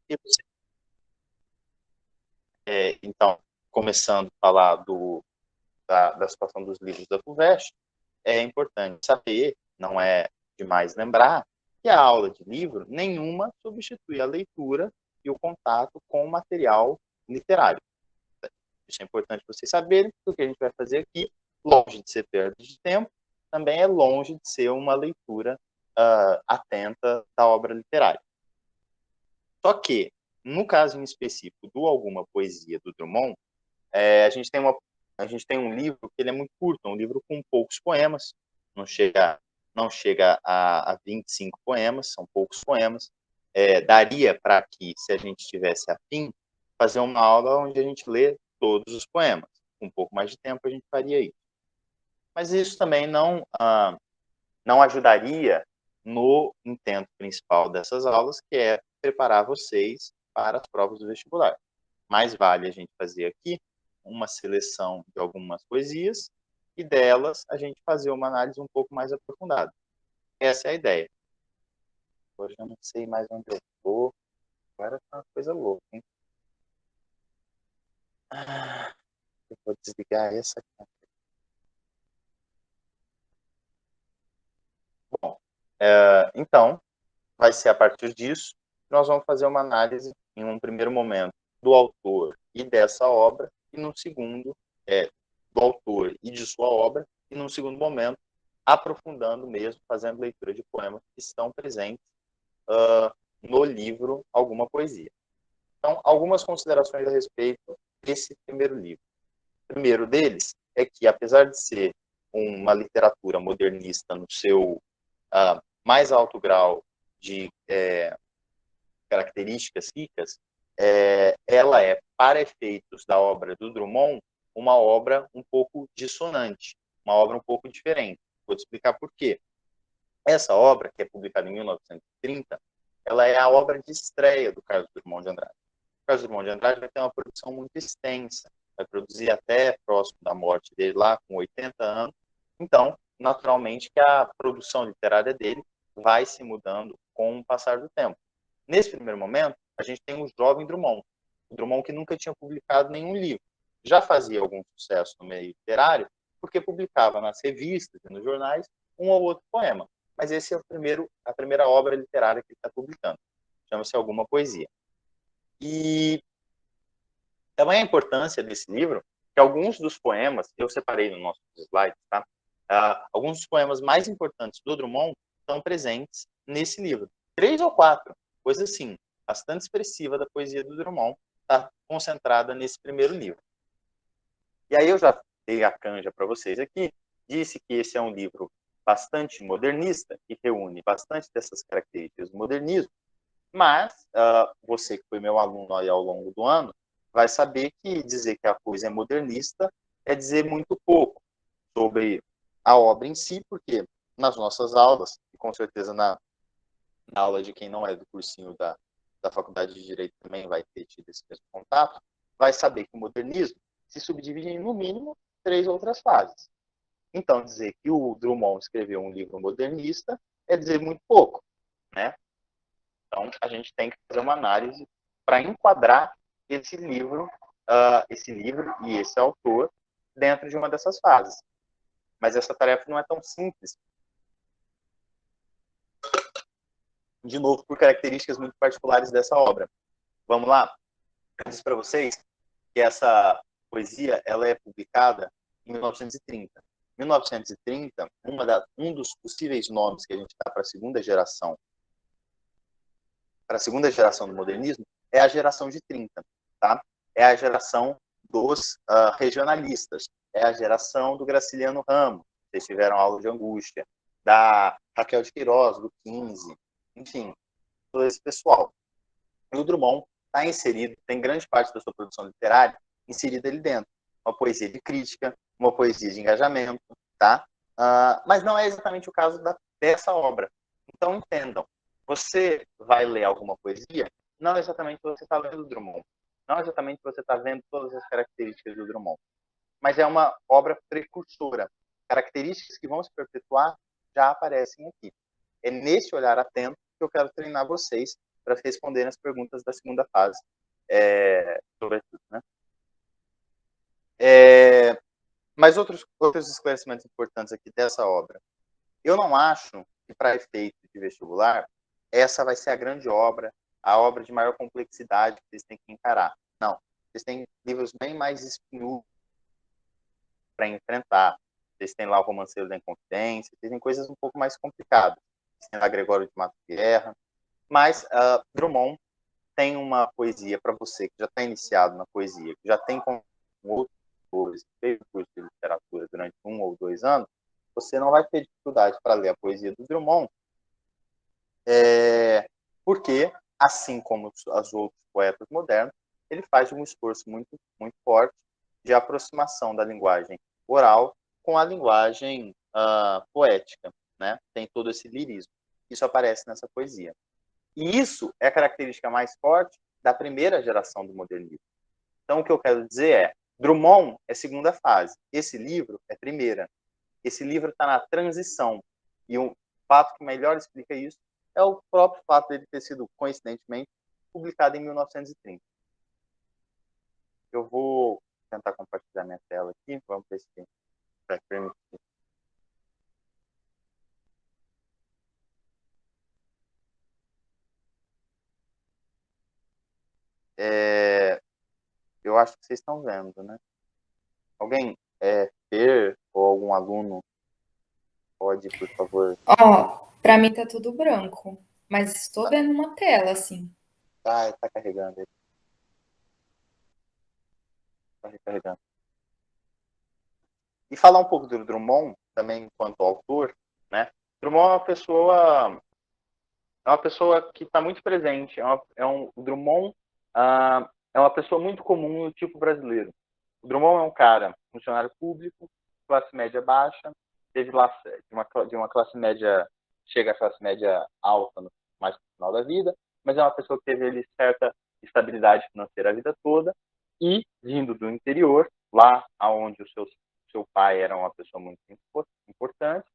E você, então, começando a falar da situação dos livros da FUVEST, é importante saber, não é demais lembrar, que a aula de livro nenhuma substitui a leitura e o contato com o material literário. Isso é importante vocês saberem, porque o que a gente vai fazer aqui, longe de ser perda de tempo, também é longe de ser uma leitura atenta da obra literária. Só que, no caso em específico do Alguma Poesia do Drummond, a gente tem um livro que ele é muito curto, é um livro com poucos poemas, não chega a 25 poemas, são poucos poemas. Daria para que, se a gente tivesse afim, fazer uma aula onde a gente lê todos os poemas. Com um pouco mais de tempo a gente faria isso. Mas isso também não ajudaria no intento principal dessas aulas, que é preparar vocês para as provas do vestibular. Mais vale a gente fazer aqui uma seleção de algumas poesias e delas a gente fazer uma análise um pouco mais aprofundada. Essa é a ideia. Hoje eu não sei mais onde eu estou. Agora tá uma coisa louca, hein? Eu vou desligar essa aqui. Bom, então, vai ser a partir disso que nós vamos fazer uma análise, em um primeiro momento, do autor e dessa obra, e no segundo, do autor e de sua obra, e num segundo momento, aprofundando mesmo, fazendo leitura de poemas que estão presentes no livro Alguma Poesia. Então, algumas considerações a respeito desse primeiro livro. O primeiro deles é que, apesar de ser uma literatura modernista no seu mais alto grau de características ricas, ela é, para efeitos da obra do Drummond, uma obra um pouco dissonante, uma obra um pouco diferente. Vou te explicar por quê. Essa obra, que é publicada em 1930, ela é a obra de estreia do Carlos Drummond de Andrade. O Carlos Drummond de Andrade vai ter uma produção muito extensa, vai produzir até próximo da morte dele, lá com 80 anos. Então, naturalmente, que a produção literária dele vai se mudando com o passar do tempo. Nesse primeiro momento, a gente tem o jovem Drummond, o Drummond que nunca tinha publicado nenhum livro. Já fazia algum sucesso no meio literário, porque publicava nas revistas e nos jornais um ou outro poema. Mas esse é a primeira obra literária que ele está publicando. Chama-se Alguma Poesia. E também a importância desse livro, que alguns dos poemas, eu separei no nosso slide, tá? Alguns dos poemas mais importantes do Drummond estão presentes nesse livro. 3 ou 4, coisa assim, bastante expressiva da poesia do Drummond, está concentrada nesse primeiro livro. E aí eu já dei a canja para vocês aqui, disse que esse é um livro bastante modernista, que reúne bastante dessas características do modernismo, mas você que foi meu aluno aí ao longo do ano, vai saber que dizer que a coisa é modernista é dizer muito pouco sobre a obra em si, porque nas nossas aulas, e com certeza na aula de quem não é do cursinho da Faculdade de Direito também vai ter tido esse mesmo contato, vai saber que o modernismo se subdivide em, no mínimo, 3 outras fases. Então, dizer que o Drummond escreveu um livro modernista é dizer muito pouco, né? Então, a gente tem que fazer uma análise para enquadrar esse livro e esse autor dentro de uma dessas fases. Mas essa tarefa não é tão simples. De novo, por características muito particulares dessa obra. Vamos lá? Eu disse para vocês que essa poesia ela é publicada em 1930. Em 1930, um dos possíveis nomes que a gente dá para a segunda geração do modernismo é a geração de 30, tá? É a geração dos regionalistas, é a geração do Graciliano Ramos, vocês tiveram aula de Angústia, da Raquel de Queiroz, do 15, enfim, todo esse pessoal. E o Drummond está inserido, tem grande parte da sua produção literária inserida ali dentro. Uma poesia de crítica, uma poesia de engajamento, tá? Mas não é exatamente o caso dessa obra. Então, entendam, você vai ler alguma poesia, não exatamente você está lendo o Drummond, não exatamente você está vendo todas as características do Drummond, mas é uma obra precursora. Características que vão se perpetuar já aparecem aqui. É nesse olhar atento que eu quero treinar vocês para responderem as perguntas da segunda fase, sobretudo, né? Mas outros esclarecimentos importantes aqui dessa obra. Eu não acho que, para efeito de vestibular, essa vai ser a grande obra, a obra de maior complexidade que vocês têm que encarar. Não. Vocês têm livros bem mais espinhudos para enfrentar. Vocês têm lá o Romanceiro da Inconfidência, vocês têm coisas um pouco mais complicadas. Vocês têm lá Gregório de Mato Guerra. Mas Drummond tem uma poesia para você que já está iniciado na poesia, que já tem com outros autores, fez curso de literatura durante 1 ou 2 anos, você não vai ter dificuldade para ler a poesia do Drummond, porque, assim como os outros poetas modernos, ele faz um esforço muito, muito forte de aproximação da linguagem oral com a linguagem poética, né? Tem todo esse lirismo. Isso aparece nessa poesia. E isso é a característica mais forte da primeira geração do modernismo. Então, o que eu quero dizer é, Drummond é segunda fase, esse livro é primeira. Esse livro está na transição. E um fato que melhor explica isso é o próprio fato dele ter sido, coincidentemente, publicado em 1930. Eu vou tentar compartilhar minha tela aqui, vamos ver se vai permitir. Eu acho que vocês estão vendo, né? Alguém, Fer ou algum aluno, pode, por favor? Ó, pra mim tá tudo branco, mas estou vendo uma tela, assim. Tá carregando ele, tá recarregando. E falar um pouco do Drummond, também enquanto autor, né? Drummond é uma pessoa que está muito presente. O Drummond é uma pessoa muito comum no tipo brasileiro. O Drummond é um cara, funcionário público, classe média baixa, teve lá de uma classe média, chega à classe média alta mais no final da vida, mas é uma pessoa que teve ali certa estabilidade financeira a vida toda e, vindo do interior, lá onde seu pai era uma pessoa muito importante,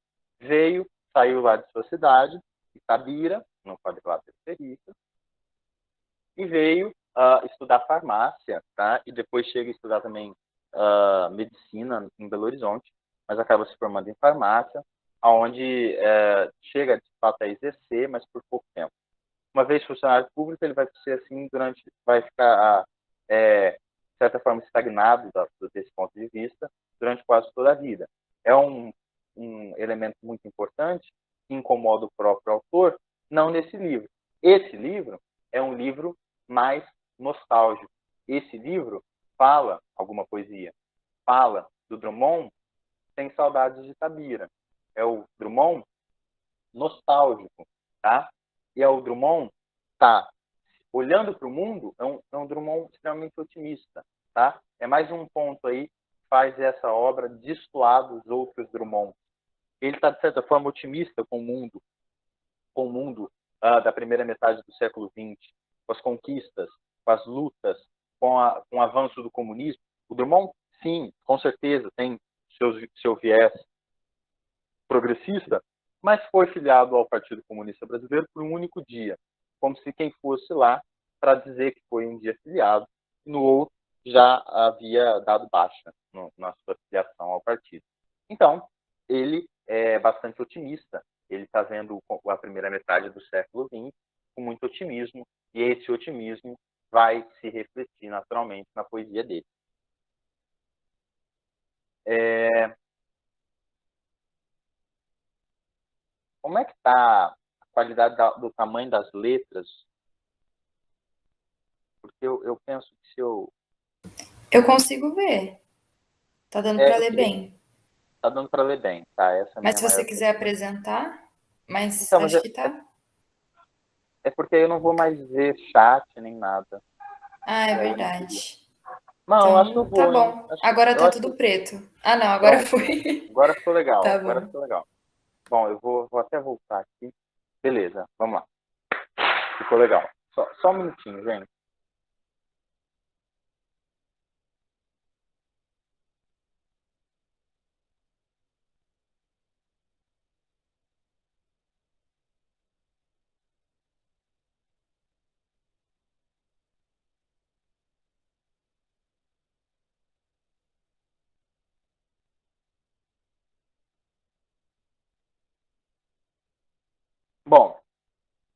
saiu lá de sua cidade, Itabira, no quadrilátero periferia, e veio estudar farmácia, tá? E depois chega a estudar também medicina em Belo Horizonte, mas acaba se formando em farmácia, aonde chega de fato a exercer, mas por pouco tempo. Uma vez funcionário público, ele vai ser assim vai ficar de certa forma estagnado desse ponto de vista durante quase toda a vida. É um elemento muito importante que incomoda o próprio autor, não nesse livro. Esse livro é um livro mais nostálgico. Esse livro fala alguma poesia, fala do Drummond sem saudades de Itabira. É o Drummond nostálgico, tá? E é o Drummond tá olhando para o mundo, é um Drummond extremamente otimista, tá? É mais um ponto aí que faz essa obra destoar dos outros Drummond. Ele está, de certa forma, otimista com o mundo da primeira metade do século XX, com as conquistas, com as lutas, com o avanço do comunismo. O Drummond, sim, com certeza, tem seu viés progressista, mas foi filiado ao Partido Comunista Brasileiro por um único dia, como se quem fosse lá para dizer que foi um dia filiado, e no outro já havia dado baixa na sua filiação ao partido. Então, ele é bastante otimista, ele está vendo a primeira metade do século XX com muito otimismo, e esse otimismo vai se refletir naturalmente na poesia dele. Como é que está a qualidade do tamanho das letras? Porque eu penso que se eu... Eu consigo ver. Tá dando pra Eu ler queria... bem. Tá dando para ler bem, tá? Essa é a Mas minha se você maior quiser preocupação. apresentar, mas Então, mas acho que tá. é porque eu não vou mais ver chat nem nada. Ah, é E aí eu não queria. verdade. Não, eu acho que eu Então, tá vou, hein? bom. Agora Eu tá acho tudo que... preto. Ah, não, agora Pronto. foi. Agora ficou legal. Tá Agora bom. ficou legal. Bom, eu vou até voltar aqui. Beleza, vamos lá. Ficou legal. Só um minutinho, gente. Bom,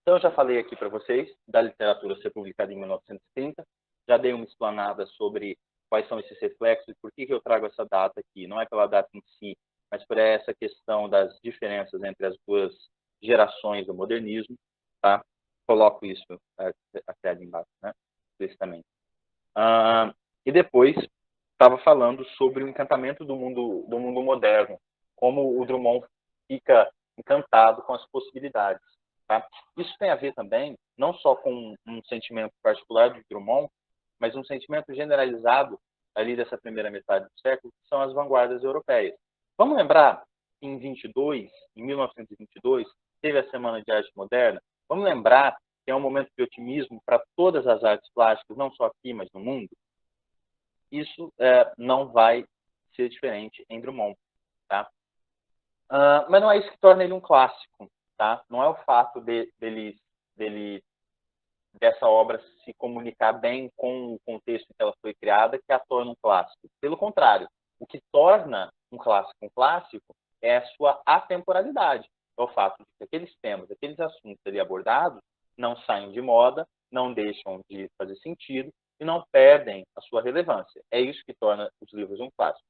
então eu já falei aqui para vocês da literatura ser publicada em 1930, já dei uma explanada sobre quais são esses reflexos e por que eu trago essa data aqui. Não é pela data em si, mas por essa questão das diferenças entre as duas gerações do modernismo, tá? Coloco isso até ali embaixo, né? Explicitamente. E depois estava falando sobre o encantamento do mundo moderno, como o Drummond fica encantado com as possibilidades. Tá? Isso tem a ver também, não só com um sentimento particular de Drummond, mas um sentimento generalizado ali dessa primeira metade do século, que são as vanguardas europeias. Vamos lembrar que em 1922, teve a Semana de Arte Moderna. Vamos lembrar que é um momento de otimismo para todas as artes plásticas, não só aqui, mas no mundo. Isso não vai ser diferente em Drummond. Tá? Mas não é isso que torna ele um clássico. Tá? Não é o fato dessa obra se comunicar bem com o contexto em que ela foi criada que a torna um clássico. Pelo contrário, o que torna um clássico é a sua atemporalidade. É o fato de que aqueles temas, aqueles assuntos ali abordados não saem de moda, não deixam de fazer sentido e não perdem a sua relevância. É isso que torna os livros um clássico.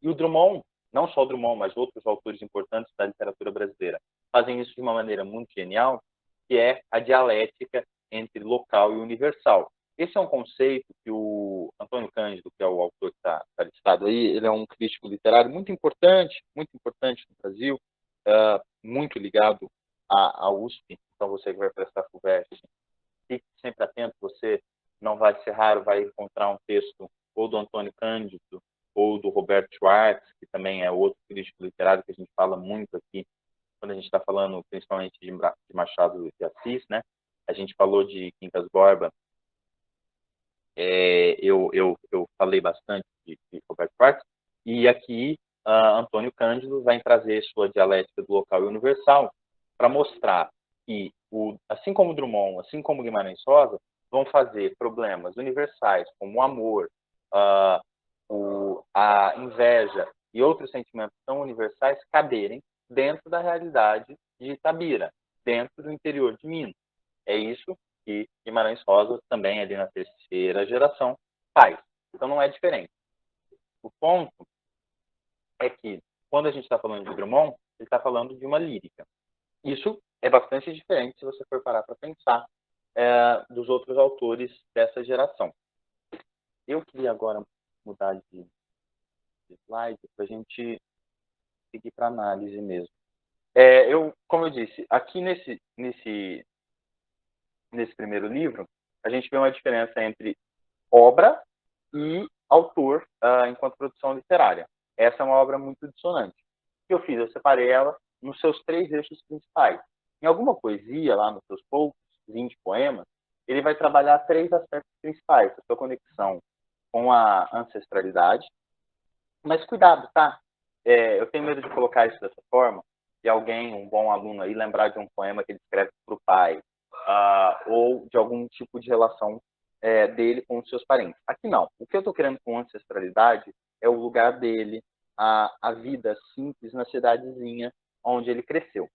E o Drummond, não só o Drummond, mas outros autores importantes da literatura brasileira, fazem isso de uma maneira muito genial, que é a dialética entre local e universal. Esse é um conceito que o Antônio Cândido, que é o autor que está listado aí, ele é um crítico literário muito importante no Brasil, muito ligado à USP. Então, você que vai prestar FUVEST, fique sempre atento, você não vai ser raro, vai encontrar um texto ou do Antônio Cândido ou do Roberto Schwartz, que também é outro crítico literário que a gente fala muito aqui, quando a gente está falando principalmente de Machado de Assis, né? A gente falou de Quincas Borba, eu falei bastante de Roberto Schwartz, e aqui Antônio Cândido vai trazer sua dialética do local e universal para mostrar que, assim como Drummond, assim como Guimarães Rosa, vão fazer problemas universais como o amor, a inveja e outros sentimentos tão universais caberem dentro da realidade de Itabira, dentro do interior de Minas. É isso que Guimarães Rosa, também ali na terceira geração, faz. Então não é diferente. O ponto é que, quando a gente está falando de Drummond, ele está falando de uma lírica. Isso é bastante diferente se você for parar para pensar dos outros autores dessa geração. Eu queria agora mudar de slide para a gente seguir para análise mesmo. Como eu disse, aqui nesse primeiro livro, a gente vê uma diferença entre obra e autor enquanto produção literária. Essa é uma obra muito dissonante. O que eu fiz? Eu separei ela nos seus 3 eixos principais. Em alguma poesia, lá nos seus poucos 20 poemas, ele vai trabalhar 3 aspectos principais: a sua conexão com a ancestralidade. Mas cuidado, tá? Eu tenho medo de colocar isso dessa forma, e alguém, um bom aluno aí, lembrar de um poema que ele escreve para o pai, ou de algum tipo de relação dele com os seus parentes. Aqui não. O que eu estou querendo com ancestralidade é o lugar dele, a vida simples na cidadezinha onde ele cresceu.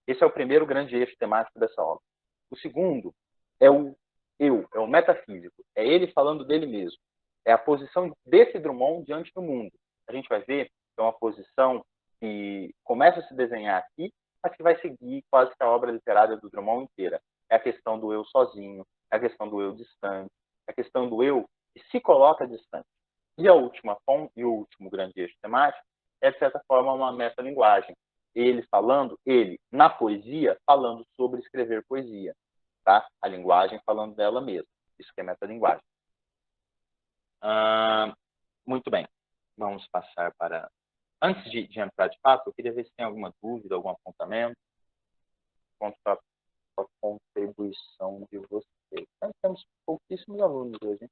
Esse é o primeiro grande eixo temático dessa obra. O segundo é o eu, é o metafísico. É ele falando dele mesmo. É a posição desse Drummond diante do mundo. A gente vai ver que é uma posição que começa a se desenhar aqui, mas que vai seguir quase que a obra literária do Drummond inteira. É a questão do eu sozinho, é a questão do eu distante, é a questão do eu que se coloca distante. E a última ponta, e o último grande eixo temático, é, de certa forma, uma metalinguagem. Ele, na poesia, falando sobre escrever poesia. Tá? A linguagem falando dela mesma. Isso que é metalinguagem. Muito bem. Vamos passar para... Antes de entrar de fato, eu queria ver se tem alguma dúvida, algum apontamento. Quanto à contribuição de vocês. Nós temos pouquíssimos alunos hoje. Hein?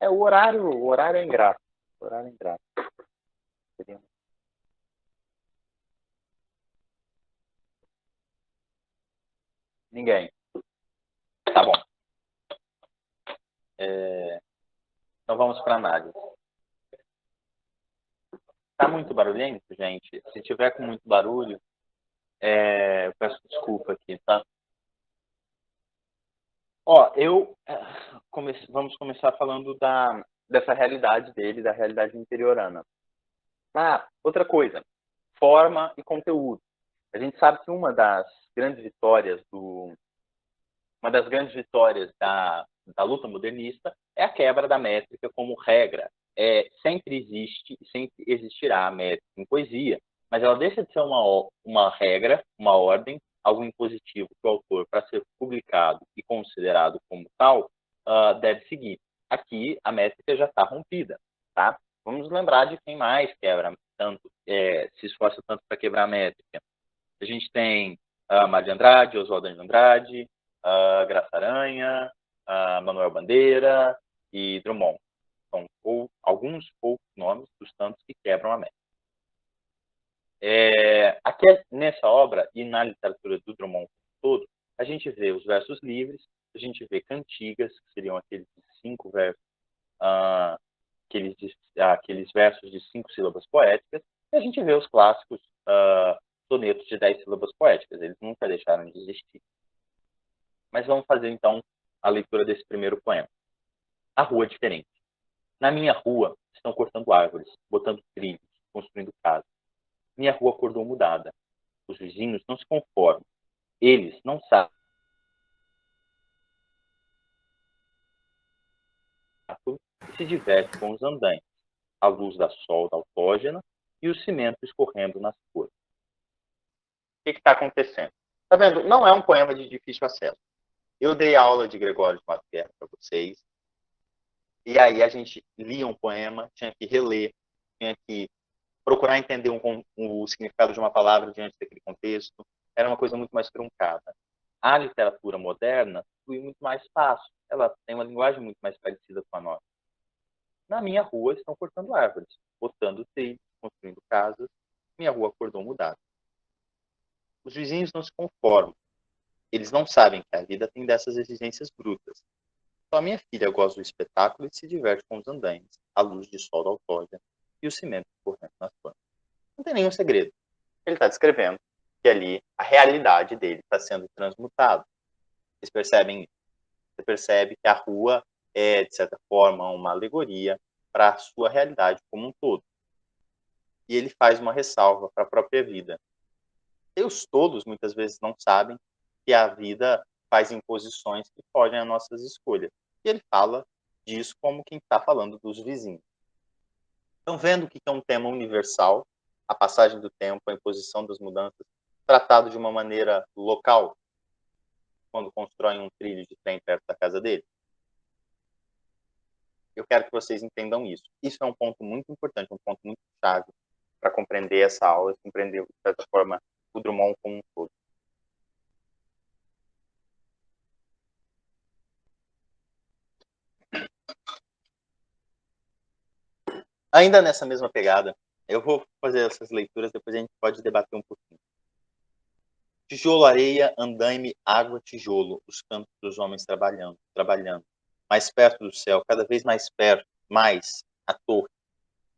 O horário é ingrato. O horário é ingrato. Ninguém. Tá bom. Então vamos para a análise. Tá muito barulhento, gente? Se tiver com muito barulho, eu peço desculpa aqui, tá? Ó, vamos começar falando dessa realidade dele, da realidade interiorana. Outra coisa, forma e conteúdo. A gente sabe que uma das grandes vitórias da luta modernista é a quebra da métrica como regra. Sempre existe e sempre existirá a métrica em poesia, mas ela deixa de ser uma regra, uma ordem, algo impositivo que o autor, para ser publicado e considerado como tal, deve seguir. Aqui, a métrica já está rompida, tá? Vamos lembrar de quem mais quebra tanto, se esforça tanto para quebrar a métrica. A gente tem Mário de Andrade, Oswaldo de Andrade, Graça Aranha, Manuel Bandeira e Drummond. São alguns poucos nomes dos tantos que quebram a métrica. Aqui nessa obra e na literatura do Drummond todo, a gente vê os versos livres, a gente vê cantigas, que seriam aqueles 5 versos, aqueles versos de 5 sílabas poéticas, e a gente vê os clássicos sonetos de 10 sílabas poéticas. Eles nunca deixaram de existir. Mas vamos fazer, então, a leitura desse primeiro poema. A rua é diferente. Na minha rua estão cortando árvores, botando trilhos, construindo casas. Minha rua acordou mudada. Os vizinhos não se conformam. Eles não sabem e se divertem com os andantes, a luz da solda autógena e o cimento escorrendo nas ruas. O que está acontecendo? Tá vendo? Não é um poema de difícil acesso. Eu dei aula de Gregório de Mato Guerra para vocês, e aí a gente lia um poema, tinha que reler, tinha que procurar entender o significado de uma palavra diante daquele contexto. Era uma coisa muito mais truncada. A literatura moderna flui muito mais fácil. Ela tem uma linguagem muito mais parecida com a nossa. Na minha rua estão cortando árvores, botando trilhos, construindo casas. Minha rua acordou mudada. Os vizinhos não se conformam. Eles não sabem que a vida tem dessas exigências brutas. Só minha filha gosta do espetáculo e se diverte com os andaimes, a luz de sol da autógena e o cimento correndo nas plantas. Não tem nenhum segredo. Ele está descrevendo que ali a realidade dele está sendo transmutada. Vocês percebem isso? Você percebe que a rua é, de certa forma, uma alegoria para a sua realidade como um todo. E ele faz uma ressalva para a própria vida. E os todos, muitas vezes, não sabem que a vida faz imposições que fogem às nossas escolhas. E ele fala disso como quem está falando dos vizinhos. Estão vendo que é um tema universal, a passagem do tempo, a imposição das mudanças, tratado de uma maneira local, quando constroem um trilho de trem perto da casa dele? Eu quero que vocês entendam isso. Isso é um ponto muito importante, um ponto muito chave para compreender essa aula, compreender, de certa forma, o Drummond como um todo. Ainda nessa mesma pegada, eu vou fazer essas leituras, depois a gente pode debater um pouquinho. Tijolo, areia, andaime, água, tijolo, os campos dos homens trabalhando. Mais perto do céu, cada vez mais perto, mais a torre.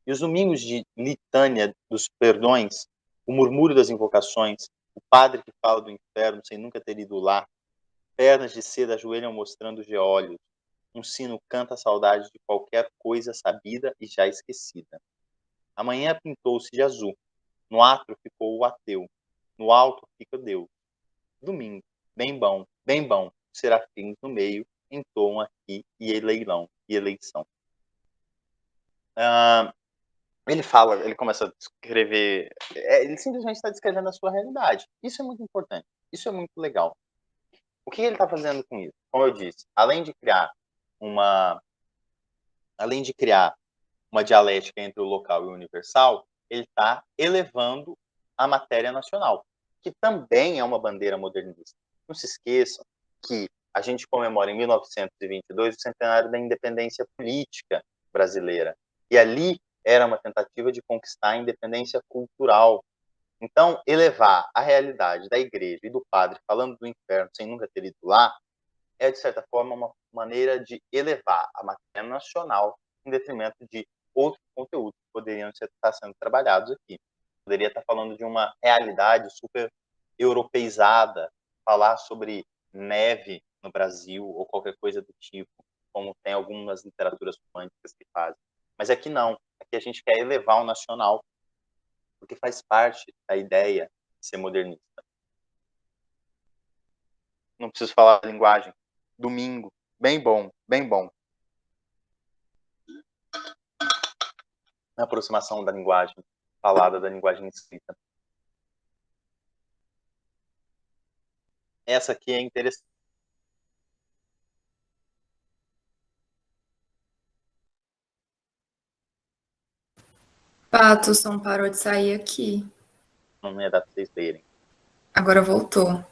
E os domingos de litânia dos perdões, o murmúrio das invocações, o padre que fala do inferno sem nunca ter ido lá, pernas de seda ajoelham mostrando geólios, um sino canta a saudade de qualquer coisa sabida e já esquecida. Amanhã pintou-se de azul, no átrio ficou o ateu, no alto fica Deus. Domingo, bem bom, serafins no meio, entoam aqui e leilão, e eleição. Ele começa a descrever, ele simplesmente está descrevendo a sua realidade. Isso é muito importante, isso é muito legal. O que ele está fazendo com isso? Como eu disse, além de criar uma dialética entre o local e o universal, ele está elevando a matéria nacional, que também é uma bandeira modernista. Não se esqueçam que a gente comemora em 1922 o centenário da independência política brasileira. E ali era uma tentativa de conquistar a independência cultural. Então, elevar a realidade da igreja e do padre falando do inferno sem nunca ter ido lá é, de certa forma, uma maneira de elevar a matéria nacional em detrimento de outros conteúdos que poderiam estar sendo trabalhados aqui. Poderia estar falando de uma realidade super europeizada, falar sobre neve no Brasil ou qualquer coisa do tipo, como tem algumas literaturas românticas que fazem. Mas aqui não. Aqui a gente quer elevar o nacional, porque faz parte da ideia de ser modernista. Não preciso falar a linguagem. Domingo, bem bom, bem bom. A aproximação da linguagem falada, da linguagem escrita. Essa aqui é interessante. Pato, o som parou de sair aqui. Não ia dar para vocês lerem. Agora voltou.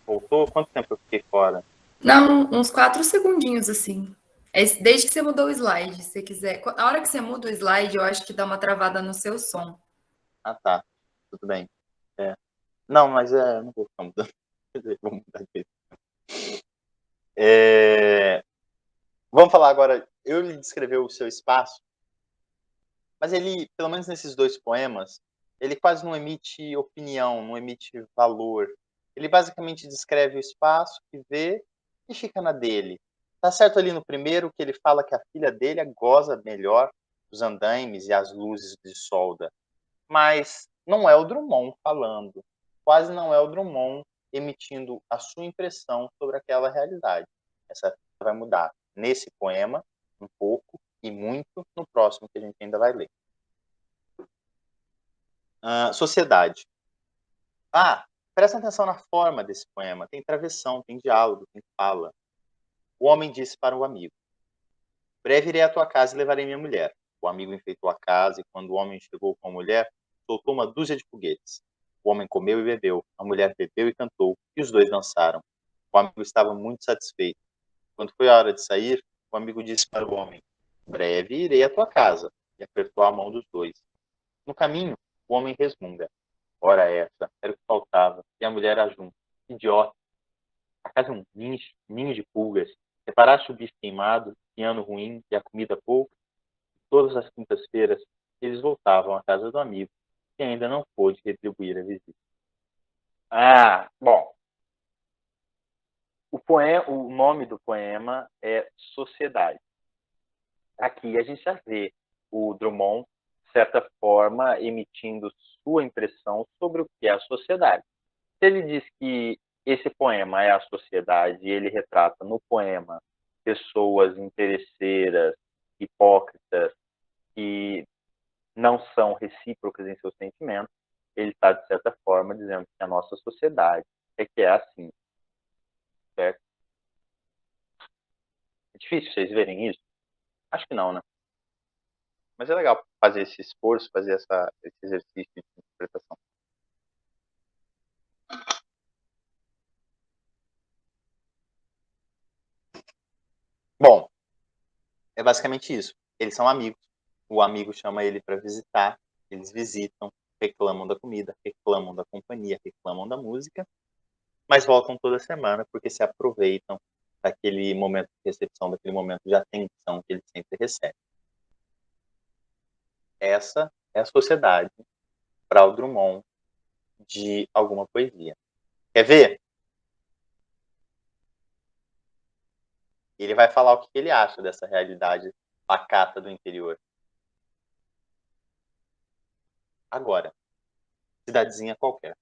Voltou? Quanto tempo eu fiquei fora? Não, uns 4 segundinhos assim. Desde que você mudou o slide, se você quiser. A hora que você muda o slide, eu acho que dá uma travada no seu som. Ah, tá. Tudo bem. Não, mas não vou ficar mudando. Vou mudar de vez. Vamos falar agora. Eu lhe descrevi o seu espaço, mas ele, pelo menos nesses 2 poemas, ele quase não emite opinião, não emite valor. Ele basicamente descreve o espaço que vê e fica na dele. Tá certo ali no primeiro que ele fala que a filha dele goza melhor os andaimes e as luzes de solda. Mas não é o Drummond falando. Quase não é o Drummond emitindo a sua impressão sobre aquela realidade. Essa vai mudar nesse poema um pouco e muito no próximo que a gente ainda vai ler. Sociedade. Presta atenção na forma desse poema. Tem travessão, tem diálogo, tem fala. O homem disse para o amigo: breve irei à tua casa e levarei minha mulher. O amigo enfeitou a casa e quando o homem chegou com a mulher, soltou uma dúzia de foguetes. O homem comeu e bebeu, a mulher bebeu e cantou, e os dois dançaram. O amigo estava muito satisfeito. Quando foi a hora de sair, o amigo disse para o homem: breve irei à tua casa, e apertou a mão dos dois. No caminho, o homem resmunga: ora essa, era o que faltava, e a mulher ajunta: idiota, a casa é um ninho de pulgas. Reparaste o bife queimado, piano ruim e a comida pouca? Todas as quintas-feiras, eles voltavam à casa do amigo, que ainda não pôde retribuir a visita. Bom. O nome do poema é Sociedade. Aqui a gente já vê o Drummond, de certa forma, emitindo sua impressão sobre o que é a sociedade. Se ele diz que esse poema é a sociedade e ele retrata no poema pessoas interesseiras, hipócritas, que não são recíprocas em seus sentimentos, ele está, de certa forma, dizendo que a nossa sociedade é que é assim. Certo? É difícil vocês verem isso? Acho que não, né? Mas é legal fazer esse esforço, fazer esse exercício de interpretação. Bom, é basicamente isso. Eles são amigos. O amigo chama ele para visitar, eles visitam, reclamam da comida, reclamam da companhia, reclamam da música, mas voltam toda semana porque se aproveitam daquele momento de recepção, daquele momento de atenção que eles sempre recebem. Essa é a sociedade para o Drummond de alguma poesia. Quer ver? Ele vai falar o que ele acha dessa realidade pacata do interior. Agora, cidadezinha qualquer.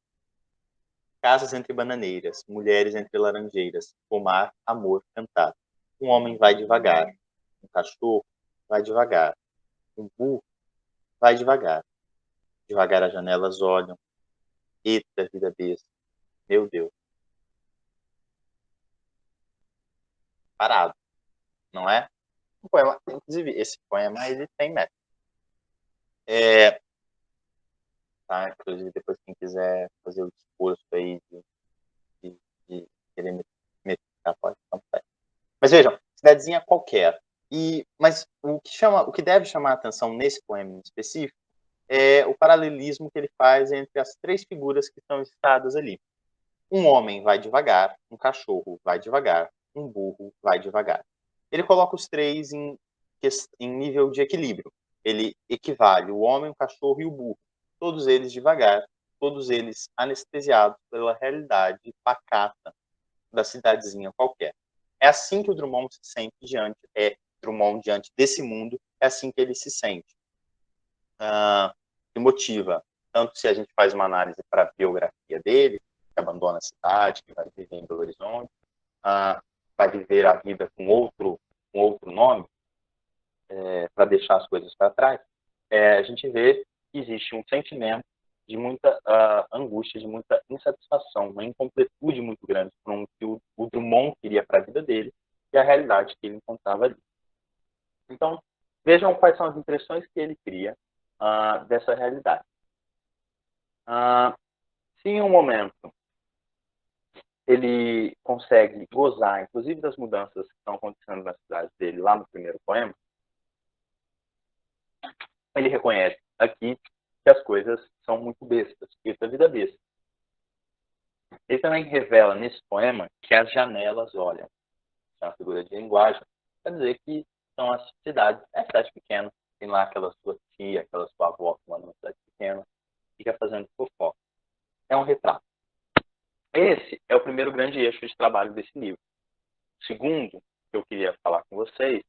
Casas entre bananeiras, mulheres entre laranjeiras, pomar, amor, cantado. Um homem vai devagar, um cachorro vai devagar, um burro vai devagar. Devagar as janelas olham. Eita vida besta, meu Deus. Parado, não é? Um poema, inclusive, esse poema ele tem métrica. Tá? Inclusive, depois quem quiser fazer o discurso aí de querer me pode ficar. Mas vejam, cidadezinha qualquer. Mas o que deve chamar a atenção nesse poema em específico é o paralelismo que ele faz entre as 3 figuras que estão listadas ali. Um homem vai devagar, um cachorro vai devagar, um burro vai devagar. Ele coloca os 3 em nível de equilíbrio. Ele equivale o homem, o cachorro e o burro. Todos eles devagar, todos eles anestesiados pela realidade pacata da cidadezinha qualquer. É assim que o Drummond se sente diante desse mundo, é assim que ele se sente. Que motiva, tanto se a gente faz uma análise para a biografia dele, que abandona a cidade, que vai viver em Belo Horizonte, vai viver a vida com outro nome, para deixar as coisas para trás, a gente vê que existe um sentimento de muita angústia, de muita insatisfação, uma incompletude muito grande com o que o Drummond queria para a vida dele e a realidade que ele encontrava ali. Então, vejam quais são as impressões que ele cria dessa realidade. Se em um momento ele consegue gozar, inclusive, das mudanças que estão acontecendo na cidade dele, lá no primeiro poema, ele reconhece aqui que as coisas são muito bestas, que isso é vida besta. Ele também revela nesse poema que as janelas olham. É uma figura de linguagem, para dizer que são as cidades, cidade pequena, tem lá aquela sua tia, aquela sua avó que mora numa cidade pequena, fica fazendo fofoca. É um retrato. Esse é o primeiro grande eixo de trabalho desse livro. O segundo que eu queria falar com vocês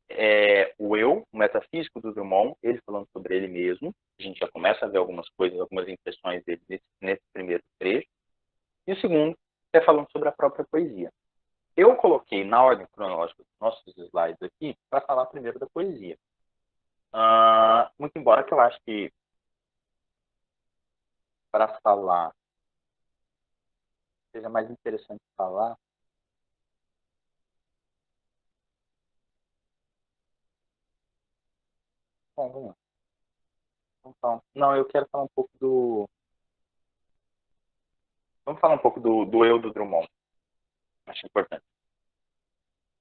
é o eu, o metafísico do Drummond, ele falando sobre ele mesmo. A gente já começa a ver algumas coisas, algumas impressões dele nesse primeiro trecho. E o segundo é falando sobre a própria poesia. Eu coloquei na ordem cronológica dos nossos slides aqui para falar primeiro da poesia. Muito embora que eu acho que para falar seja mais interessante falar bom, vamos lá. Então, não, eu quero falar um pouco vamos falar um pouco do eu do Drummond. Acho importante.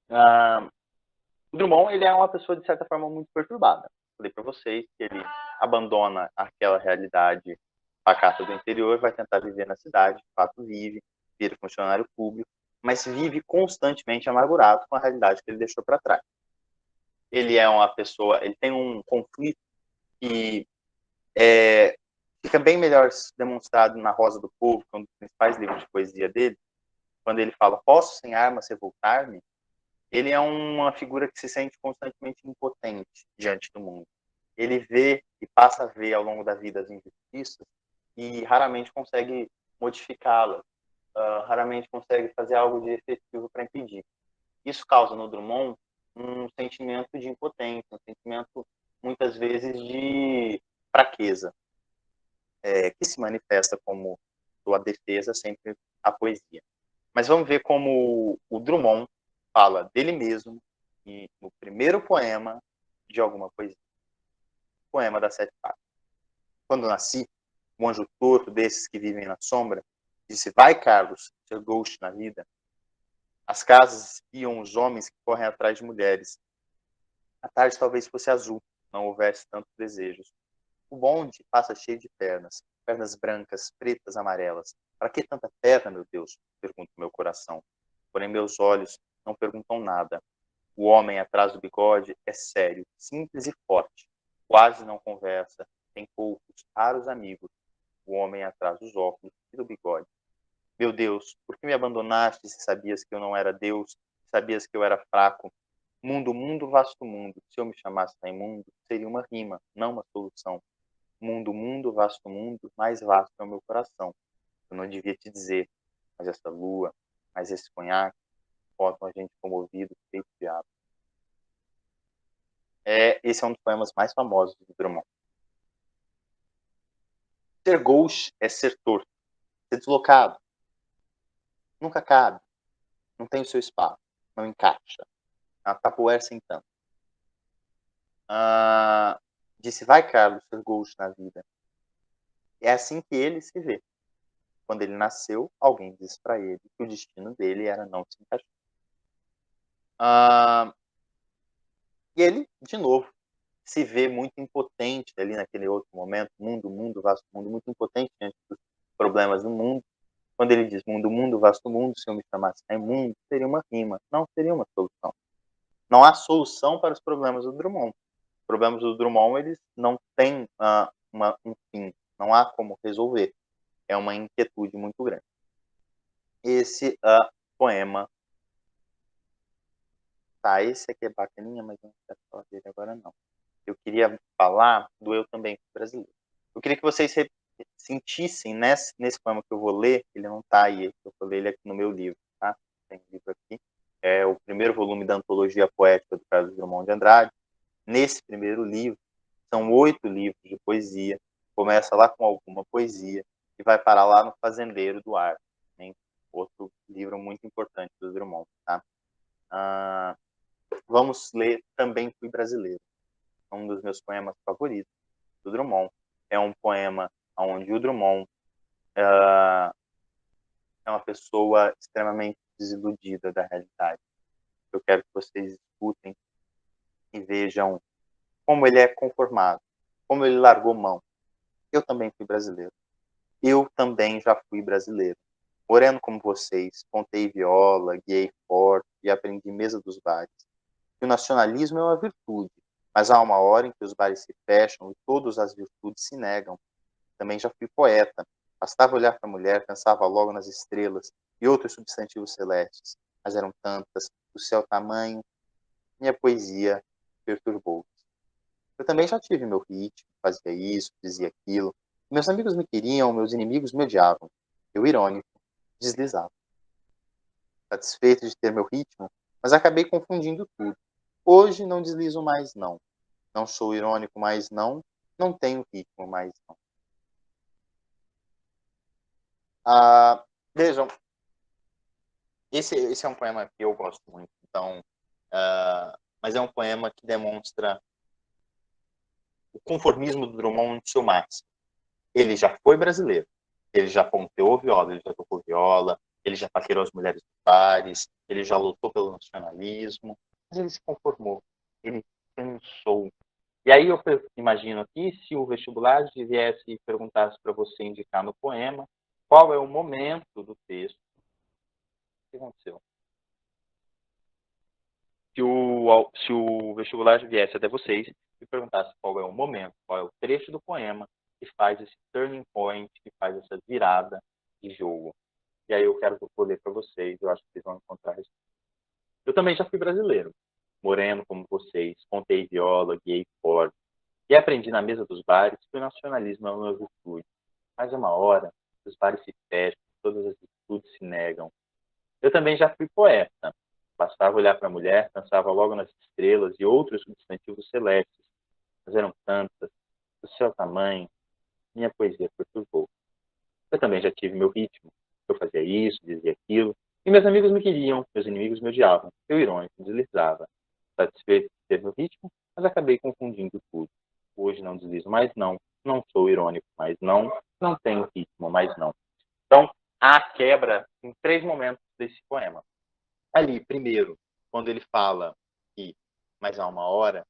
O Drummond, ele é uma pessoa, de certa forma, muito perturbada. Falei para vocês que ele abandona aquela realidade pacata do interior, vai tentar viver na cidade, de fato vive, vira funcionário público, mas vive constantemente amargurado com a realidade que ele deixou para trás. Ele é uma pessoa, ele tem um conflito que fica bem melhor demonstrado na Rosa do Povo, que é um dos principais livros de poesia dele, quando ele fala, posso sem armas revoltar-me? Ele é uma figura que se sente constantemente impotente diante do mundo. Ele vê e passa a ver ao longo da vida as injustiças e raramente consegue modificá-las, raramente consegue fazer algo de efetivo para impedir. Isso causa no Drummond um sentimento de impotência, um sentimento, muitas vezes, de fraqueza, que se manifesta como sua defesa sempre à poesia. Mas vamos ver como o Drummond fala dele mesmo e no primeiro poema de alguma poesia. Poema das 7 partes. Quando nasci, um anjo torto desses que vivem na sombra disse, vai, Carlos, ser ghost na vida. As casas espiam os homens que correm atrás de mulheres. A tarde talvez fosse azul, não houvesse tantos desejos. O bonde passa cheio de pernas brancas, pretas, amarelas. Para que tanta perna, meu Deus? Pergunta o meu coração. Porém, meus olhos não perguntam nada. O homem atrás do bigode é sério, simples e forte. Quase não conversa, tem poucos, raros amigos. O homem atrás dos óculos e do bigode. Meu Deus, por que me abandonaste se sabias que eu não era Deus, sabias que eu era fraco? Mundo, mundo, vasto mundo. Se eu me chamasse Raimundo, seria uma rima, não uma solução. Mundo, mundo, vasto mundo, mais vasto é o meu coração. Eu não devia te dizer, mas essa lua, mas esse conhaque, botam a gente comovido, feito diabo. Esse é um dos poemas mais famosos do Drummond. Ser gauche é ser torto, ser deslocado. Nunca cabe, não tem o seu espaço, não encaixa. É uma tapoer sem tampa. Disse, vai, Carlos, ser gauche na vida. É assim que ele se vê. Quando ele nasceu, alguém disse para ele que o destino dele era não se encaixar. E ele, de novo, se vê muito impotente ali naquele outro momento, mundo, vasto mundo, muito impotente diante dos problemas do mundo. Quando ele diz mundo, vasto mundo, se eu me chamasse Raimundo, seria uma rima, não seria uma solução. Não há solução para os problemas do Drummond. Os problemas do Drummond, eles não têm um fim, não há como resolver. É uma inquietude muito grande. esse poema. Tá, esse aqui é bacaninha, mas eu não quero falar dele agora, não. Eu queria falar do Eu Também Fui Brasileiro. Eu queria que vocês sentissem nesse poema que eu vou ler, ele não tá aí, eu vou ler ele aqui no meu livro, tá? Tem um livro aqui. É o primeiro volume da Antologia Poética do Carlos Drummond de Andrade. Nesse primeiro livro, são 8 livros de poesia. Começa lá com alguma poesia e vai parar lá no Fazendeiro do Ar, né? Outro livro muito importante do Drummond, tá? Vamos ler Também Fui Brasileiro. É um dos meus poemas favoritos do Drummond. É um poema onde o Drummond é uma pessoa extremamente desiludida da realidade. Eu quero que vocês escutem e vejam como ele é conformado, como ele largou mão. Eu também fui brasileiro. Eu também já fui brasileiro. Moreno como vocês, contei viola, guiei forte e aprendi mesa dos bares. Que o nacionalismo é uma virtude, mas há uma hora em que os bares se fecham e todas as virtudes se negam. Também já fui poeta. Bastava olhar para a mulher, pensava logo nas estrelas e outros substantivos celestes. Mas eram tantas, o céu tamanho, minha poesia perturbou-se. Eu também já tive meu ritmo, fazia isso, dizia aquilo. Meus amigos me queriam, meus inimigos me odiavam. Eu, irônico, deslizava. Satisfeito de ter meu ritmo, mas acabei confundindo tudo. Hoje não deslizo mais, não. Não sou irônico mais, não. Não tenho ritmo mais, não. Vejam, esse é um poema que eu gosto muito. Então, mas é um poema que demonstra o conformismo do Drummond no seu máximo. Ele já foi brasileiro. Ele já ponteou viola, ele já tocou viola, ele já paquerou as mulheres dos bares, ele já lutou pelo nacionalismo, mas ele se conformou. Ele pensou. E aí eu imagino aqui, se o vestibular viesse e perguntasse para você indicar no poema qual é o momento do texto, o que aconteceu? Se o vestibular viesse até vocês e perguntasse qual é o momento, qual é o trecho do poema que faz esse turning point, que faz essa virada de jogo. E aí eu quero ler para vocês, eu acho que vocês vão encontrar isso. Eu também já fui brasileiro, moreno como vocês, contei viola, guiei forte, e aprendi na mesa dos bares que o nacionalismo é uma virtude. Mas uma hora, os bares se fecham, todas as virtudes se negam. Eu também já fui poeta. Bastava olhar para a mulher, pensava logo nas estrelas e outros substantivos celestes. Mas eram tantas, do seu tamanho, minha poesia perturbou. Eu também já tive meu ritmo. Eu fazia isso, dizia aquilo. E meus amigos me queriam, meus inimigos me odiavam. Eu, irônico, deslizava. Satisfeito de ter meu ritmo, mas acabei confundindo tudo. Hoje não deslizo mais, não. Não sou irônico mais, não. Não tenho ritmo mais, não. Então, há quebra em 3 momentos desse poema. Ali, primeiro, quando ele fala que mas há uma hora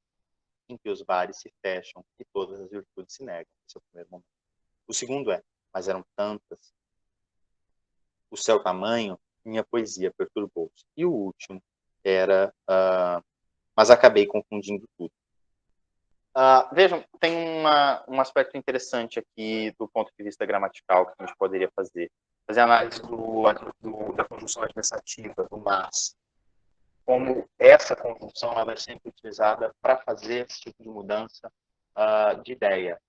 em que os bares se fecham e todas as virtudes se negam. Esse é o primeiro momento. O segundo mas eram tantas, o seu tamanho, minha poesia perturbou-se. E o último era, mas acabei confundindo tudo. Vejam, tem um aspecto interessante aqui do ponto de vista gramatical que a gente poderia fazer. Fazer análise da conjunção adversativa, do mas. Como essa conjunção ela é sempre utilizada para fazer esse tipo de mudança de ideia,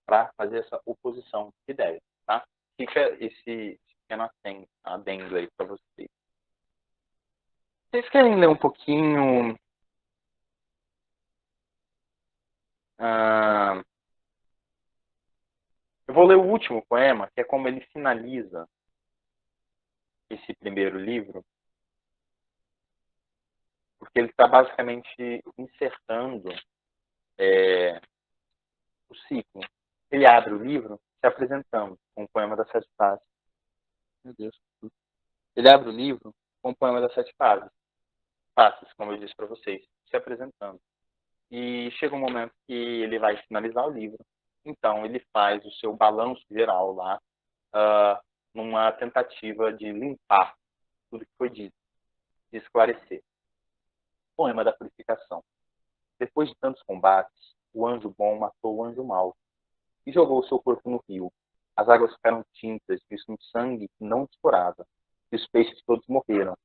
para fazer essa oposição de ideia. Tá? Fica esse pequeno adendo aí para vocês. Vocês querem ler um pouquinho eu vou ler o último poema, que é como ele finaliza esse primeiro livro, porque ele está basicamente insertando o ciclo. Ele abre o livro se apresentando com o poema das 7 fases. Meu Deus. Ele abre o livro com o poema das 7 fases, como eu disse para vocês, se apresentando. E chega um momento que ele vai finalizar o livro. Então, ele faz o seu balanço geral lá, numa tentativa de limpar tudo que foi dito, de esclarecer. Poema da purificação. Depois de tantos combates, o anjo bom matou o anjo mau e jogou seu corpo no rio. As águas ficaram tintas, visto um sangue que não escorava. e os peixes todos morreram.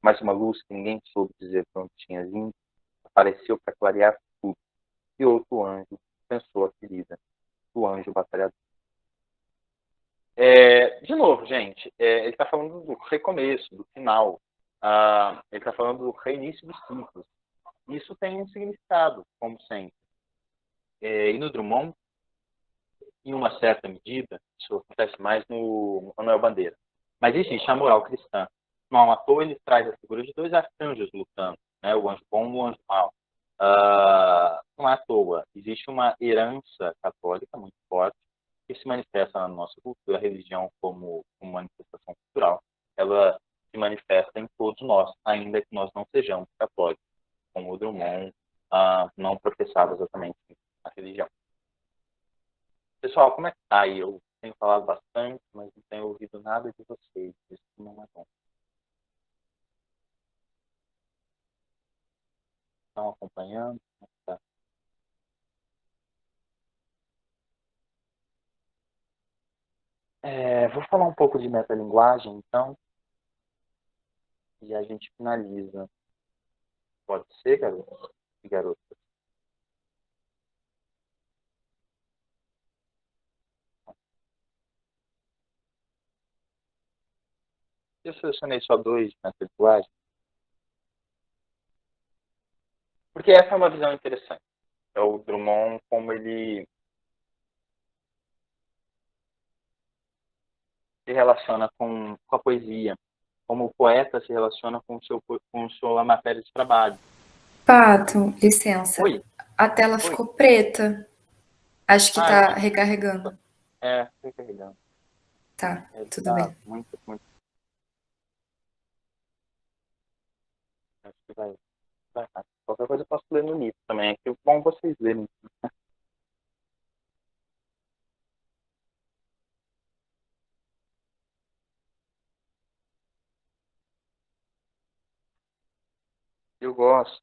Mas uma luz que ninguém soube dizer para onde tinha vindo apareceu para clarear tudo. E outro anjo pensou a ferida, o anjo batalhador. De novo, gente, ele está falando do recomeço, do final. Ele está falando do reinício dos ciclos. Isso tem um significado, como sempre. E no Drummond, em uma certa medida, isso acontece mais no Manuel Bandeira. Mas existe a moral cristã. Não à toa ele traz a figura de dois arcanjos lutando, né? O anjo bom e o anjo mau. Não é à toa. Existe uma herança católica muito forte que se manifesta na nossa cultura. A religião, como manifestação cultural, ela se manifesta em todos nós, ainda que nós não sejamos católicos, como o Drummond não professava exatamente a religião. Pessoal, como é que tá aí? Eu tenho falado bastante, mas não tenho ouvido nada de vocês. Isso não é bom. Estão acompanhando? Tá. Vou falar um pouco de metalinguagem, então, e a gente finaliza. Pode ser, garotos e garotas? Eu selecionei só 2 de metalinguagem, porque essa é uma visão interessante. É o Drummond, como ele se relaciona com a poesia, como o poeta se relaciona com sua matéria de trabalho. Pato, licença. Oi. A tela ficou preta. Acho que tá recarregando. Recarregando. Tá, tudo bem. Muito. Acho que vai. Qualquer coisa eu posso ler no livro também. É que bom vocês verem. Eu gosto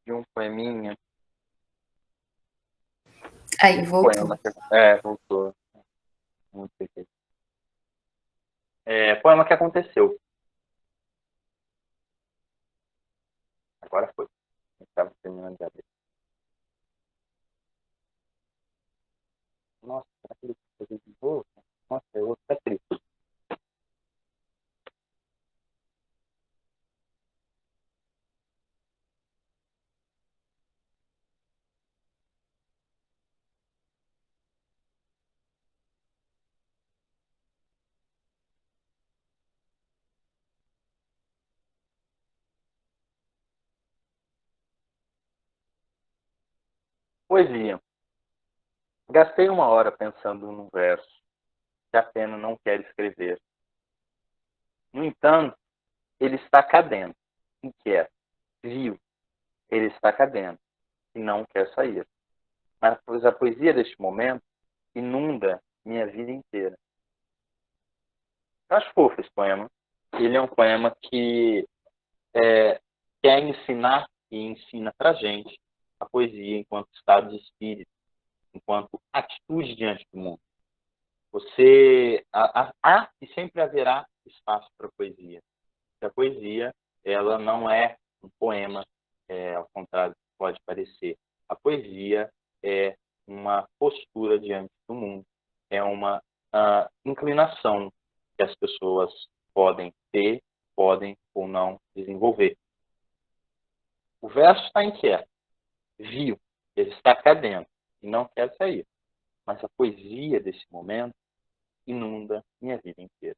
de um poeminha. Aí, voltou. Voltou. Muito perfeito. Poema que aconteceu. Agora foi. Estava terminando de abrir. Nossa, será que ele fazer de novo? Nossa, é outra triste. Poesia. Gastei 1 hora pensando num verso que a pena não quer escrever. No entanto, ele está cadendo, inquieto, vivo. Ele está cadendo e não quer sair. Mas a poesia deste momento inunda minha vida inteira. Eu acho fofo esse poema. Ele é um poema que quer ensinar e ensina pra gente a poesia enquanto estado de espírito, enquanto atitude diante do mundo. Há e sempre haverá espaço para poesia. A poesia, ela não é um poema, ao contrário do que pode parecer. A poesia é uma postura diante do mundo, é uma inclinação que as pessoas podem ter, podem ou não desenvolver. O verso está inquieto, vivo, ele está cá dentro e não quer sair. Mas a poesia desse momento inunda minha vida inteira.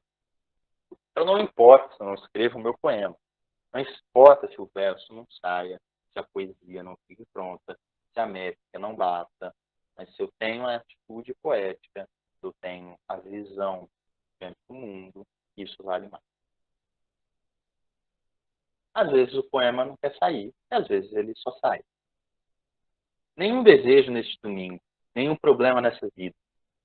Então não importa se eu não escrevo o meu poema, não importa se o verso não saia, se a poesia não fique pronta, se a métrica não bata, mas se eu tenho a atitude poética, se eu tenho a visão diante do mundo, isso vale mais. Às vezes o poema não quer sair, e às vezes ele só sai. Nenhum desejo neste domingo, nenhum problema nessa vida.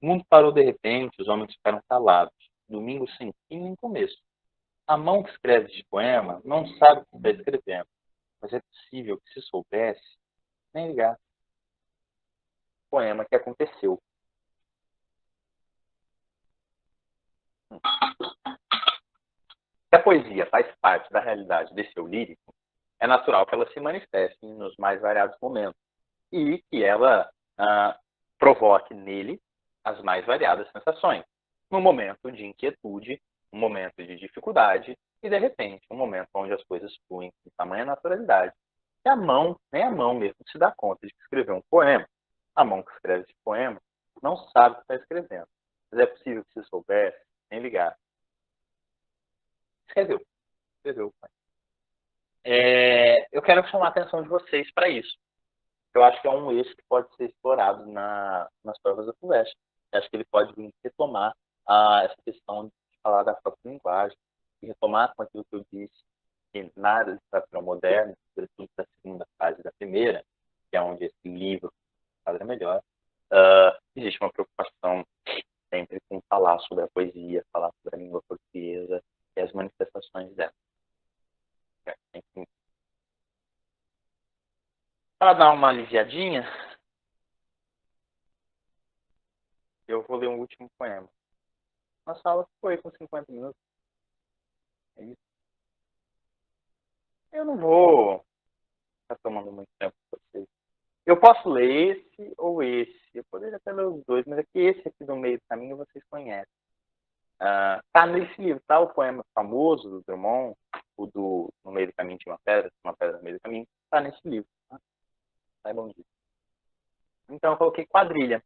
O mundo parou de repente, os homens ficaram calados. Domingo sem fim nem começo. A mão que escreve este poema não sabe o que está escrevendo, mas é possível que, se soubesse, nem ligasse. Poema que aconteceu. Se a poesia faz parte da realidade desse eu lírico, é natural que ela se manifeste nos mais variados momentos e que ela provoque nele as mais variadas sensações. No momento de inquietude, um momento de dificuldade e, de repente, um momento onde as coisas fluem com tamanha naturalidade que nem a mão mesmo se dá conta de que escreveu um poema. A mão que escreve esse poema não sabe o que está escrevendo. Mas é possível que se soubesse, sem ligar. Escreveu. Escreveu o poema. Eu quero chamar a atenção de vocês para isso. Eu acho que é um eixo que pode ser explorado nas provas da FUVEST. Eu acho que ele pode vir retomar essa questão de falar da própria linguagem, e retomar com aquilo que eu disse, que na área de literatura moderna, sobretudo da segunda fase da primeira, que é onde esse livro quadra melhor, existe uma preocupação sempre com falar sobre a poesia, falar sobre a língua portuguesa e as manifestações dela. Para dar uma aliviadinha, eu vou ler um último poema. Nossa aula foi com 50 minutos. É isso. Eu não vou ficar tomando muito tempo com vocês. Eu posso ler esse ou esse. Eu poderia até ler os dois, mas é que esse aqui do meio do caminho vocês conhecem. Tá nesse livro, tá? O poema famoso do Drummond, o do No Meio do Caminho tinha uma pedra no meio do caminho, tá nesse livro. Tá? Saibam disso. Então eu coloquei quadrilha.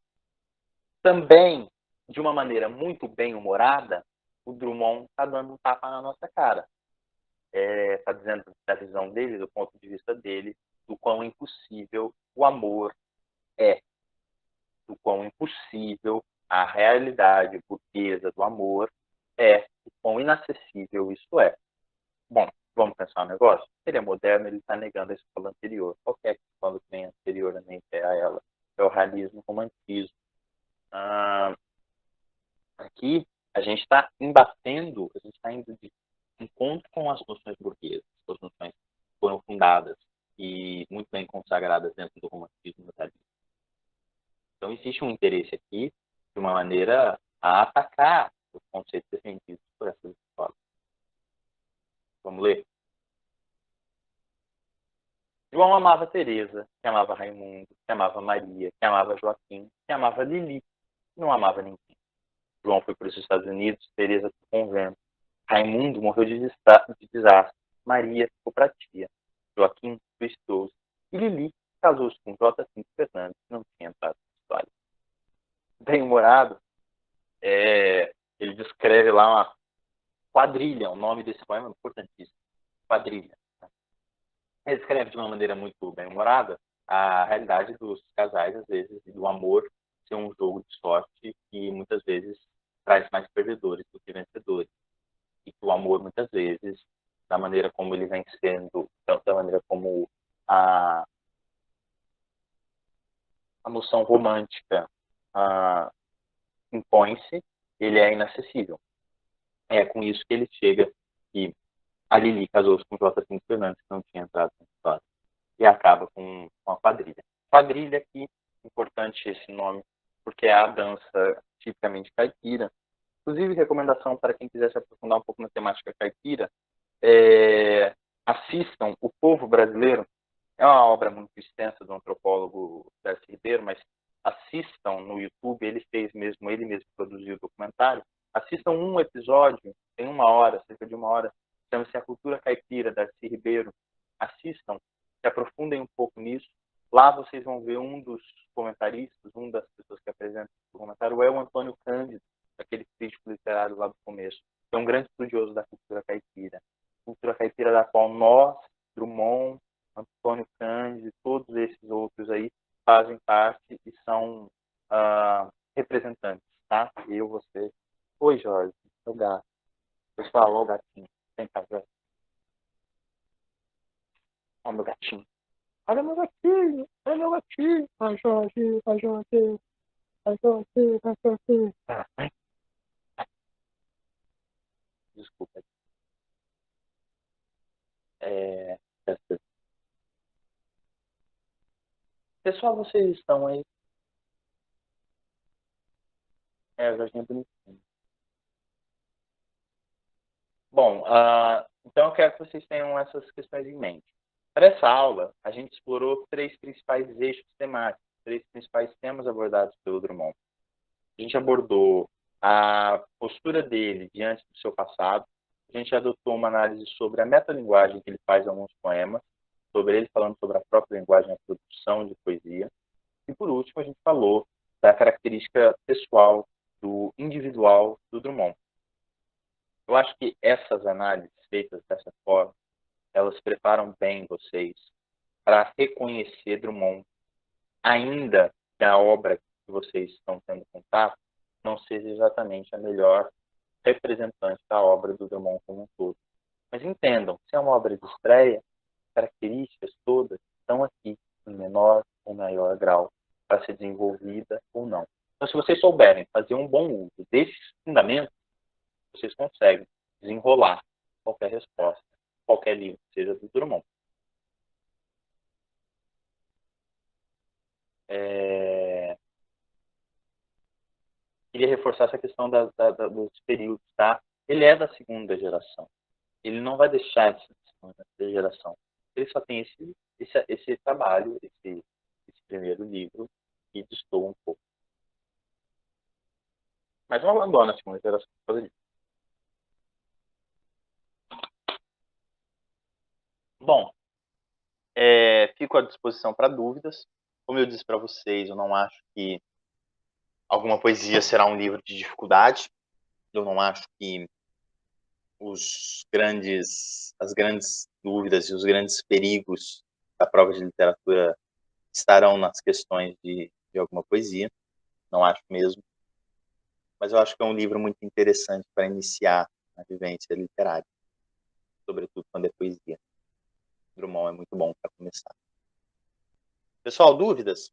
Também, de uma maneira muito bem-humorada, o Drummond está dando um tapa na nossa cara. Está dizendo da visão dele, do ponto de vista dele, do quão impossível o amor é. Do quão impossível a realidade burguesa do amor é. Do quão inacessível isso é. Bom, vamos pensar um negócio? Ele é moderno, ele está negando a escola anterior. Qualquer escola que vem anteriormente a ela. É o realismo, o romantismo. Aqui, a gente está embatendo, a gente está indo de encontro com as noções burguesas, as noções que foram fundadas e muito bem consagradas dentro do romantismo do realismo. Então, existe um interesse aqui, de uma maneira, a atacar os conceitos defendidos por essas escolas. Vamos ler? João amava Teresa, que amava Raimundo, que amava Maria, que amava Joaquim, que amava Lili, não amava ninguém. João foi para os Estados Unidos, Teresa para o convento. Raimundo morreu de desastre. Maria ficou para tia. Joaquim suicidou-se. E Lili casou-se com J. Cinto Fernandes, que não tinha entrado na história. Bem-humorado, ele descreve lá uma quadrilha, o nome desse poema é importantíssimo. Quadrilha. Ele escreve de uma maneira muito bem-humorada a realidade dos casais, às vezes, e do amor ser um jogo de sorte que muitas vezes traz mais perdedores do que vencedores. E que o amor, muitas vezes, da maneira como ele vem sendo, da maneira como a noção romântica impõe-se, ele é inacessível. É com isso que ele chega e a Lili casou-se com J. Cinto Fernandes, que não tinha entrado na história, e acaba com a quadrilha. Quadrilha aqui, importante esse nome, porque é a dança tipicamente caipira. Inclusive, recomendação para quem quiser se aprofundar um pouco na temática caipira, assistam O Povo Brasileiro. É uma obra muito extensa do antropólogo Darcy Ribeiro, mas assistam no YouTube, ele mesmo produziu o documentário. Assistam um episódio, tem cerca de uma hora, chama-se A Cultura Caipira, Darcy Ribeiro. Assistam, se aprofundem um pouco nisso. Lá vocês vão ver um dos comentaristas, uma das pessoas que apresentam o comentário é o Antônio Cândido, aquele crítico literário lá do começo, que é um grande estudioso da cultura caipira. Cultura caipira da qual nós, Drummond, Antônio Cândido, todos esses outros aí fazem parte e são representantes, tá? Eu, você. Oi, Jorge, o gato. Pessoal, olha o gatinho. Vem cá, Jorge. Olha o meu gatinho. Olha meu gatinho, olha meu gatinho. Ai, Jorge, ai, Jorge. Ai, Jorge, ai, Jorge. Desculpa. Pessoal, vocês estão aí? O Jorginho é bonitinho. Bom, então eu quero que vocês tenham essas questões em mente. Para essa aula, a gente explorou 3 principais eixos temáticos, 3 principais temas abordados pelo Drummond. A gente abordou a postura dele diante do seu passado, a gente adotou uma análise sobre a metalinguagem que ele faz em alguns poemas, sobre ele falando sobre a própria linguagem, a produção de poesia, e por último a gente falou da característica pessoal, do individual do Drummond. Eu acho que essas análises feitas dessa forma, elas preparam bem vocês para reconhecer Drummond, ainda que a obra que vocês estão tendo contato não seja exatamente a melhor representante da obra do Drummond como um todo. Mas entendam, se é uma obra de estreia, características todas estão aqui, em menor ou maior grau, para ser desenvolvida ou não. Então, se vocês souberem fazer um bom uso desses fundamentos, vocês conseguem desenrolar qualquer resposta, qualquer livro, seja do Drummond. Queria reforçar essa questão dos períodos, tá? Ele é da segunda geração. Ele não vai deixar de ser da segunda geração. Ele só tem esse trabalho, esse primeiro livro, que destoa um pouco. Mas não abandona a segunda geração por causa disso. Bom, fico à disposição para dúvidas. Como eu disse para vocês, eu não acho que alguma poesia será um livro de dificuldade. Eu não acho que as grandes dúvidas e os grandes perigos da prova de literatura estarão nas questões de alguma poesia. Não acho mesmo. Mas eu acho que é um livro muito interessante para iniciar a vivência literária, sobretudo quando é poesia. Drummond é muito bom para começar. Pessoal, dúvidas?